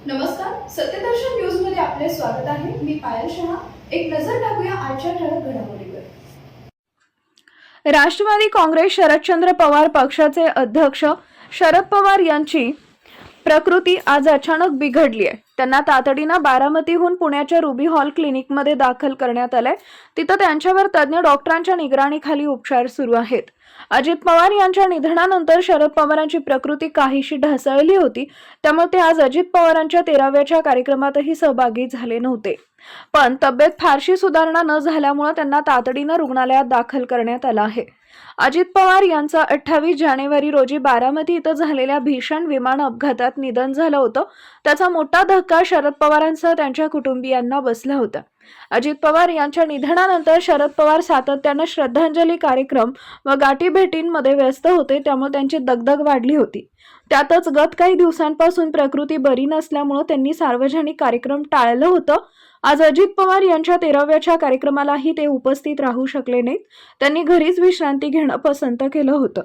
नमस्कार, सत्यदर्शन न्यूज मध्ये आपले स्वागत आहे। मी पायल शहा। एक नजर टाकूया आजच्या ठळक घडामोडीवर। राष्ट्रवादी काँग्रेस शरदचंद्र पवार पक्षाचे अध्यक्ष शरद पवार यांची प्रकृती आज अचानक बिघडली आहे। त्यांना तातडीने बारामतीहून पुण्याच्या रुबी हॉल क्लिनिकमध्ये दाखल करण्यात आले। तिथे त्यांच्यावर तज्ञ डॉक्टरांच्या निगराणीखाली उपचार सुरू आहेत। अजित पवार यांच्या निधनानंतर शरद पवारांची प्रकृती काहीशी ढासळली होती, त्यामुळे ते आज अजित पवारांच्या 13व्या कार्यक्रमातही सहभागी झाले नव्हते। पण तब्येत फारशी सुधारणा न झाल्यामुळे त्यांना तातडीने रुग्णालयात दाखल करण्यात आले आहे। अजित पवार यांचा 28 जानेवारी रोजी बारामती इथं झालेल्या भीषण विमान अपघातात निधन झालं होतं। त्याचा मोठा धक्का शरद पवारांसह त्यांच्या कुटुंबियांना बसला होता। अजित पवार यांच्या निधनानंतर शरद पवार सातत्याने श्रद्धांजली कार्यक्रम व गाठीभेटींमध्ये व्यस्त होते, त्यामुळे त्यांची दगदग वाढली होती। त्यातच गत काही दिवसांपासून प्रकृती बरी नसल्यामुळे त्यांनी सार्वजनिक कार्यक्रम टाळलं होतं। आज अजित पवार यांच्या 13व्या कार्यक्रमालाही ते उपस्थित राहू शकले नाहीत। त्यांनी घरीच विश्रांती घेणं पसंत केलं होतं।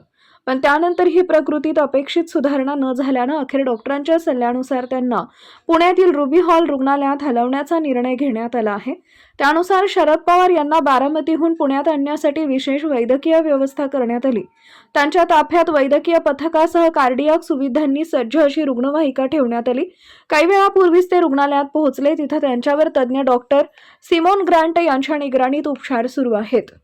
पण त्यानंतर ही प्रकृतीत अपेक्षित सुधारणा न झाल्यानं अखेर डॉक्टरांच्या सल्ल्यानुसार त्यांना पुण्यातील रुबी हॉल रुग्णालयात हलवण्याचा निर्णय घेण्यात आला आहे। त्यानुसार शरद पवार यांना बारामतीहून पुण्यात आणण्यासाठी विशेष वैद्यकीय व्यवस्था करण्यात आली। त्यांच्या ताफ्यात वैद्यकीय पथकासह कार्डियाक सुविधांनी सज्ज अशी रुग्णवाहिका ठेवण्यात आली। काही वेळापूर्वीच ते रुग्णालयात पोहोचले। तिथे त्यांच्यावर तज्ञ डॉक्टर सिमोन ग्रांट यांच्या निगराणीत उपचार सुरू आहेत।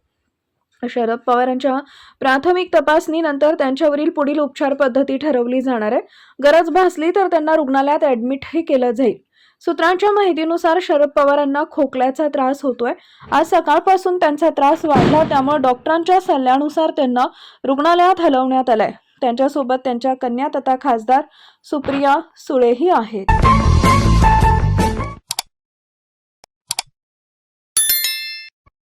शरद पवारांच्या प्राथमिक तपासणीनंतर त्यांच्यावरील पुढील उपचार पद्धती ठरवली जाणार आहे। गरज भासली तर त्यांना रुग्णालयात ॲडमिटही केलं जाईल। सूत्रांच्या माहितीनुसार शरद पवारांना खोकल्याचा त्रास होतोय। आज सकाळपासून त्यांचा त्रास वाढला, त्यामुळे डॉक्टरांच्या सल्ल्यानुसार त्यांना रुग्णालयात हलवण्यात आलंय। त्यांच्यासोबत त्यांच्या कन्या तथा खासदार सुप्रिया सुळेही आहेत।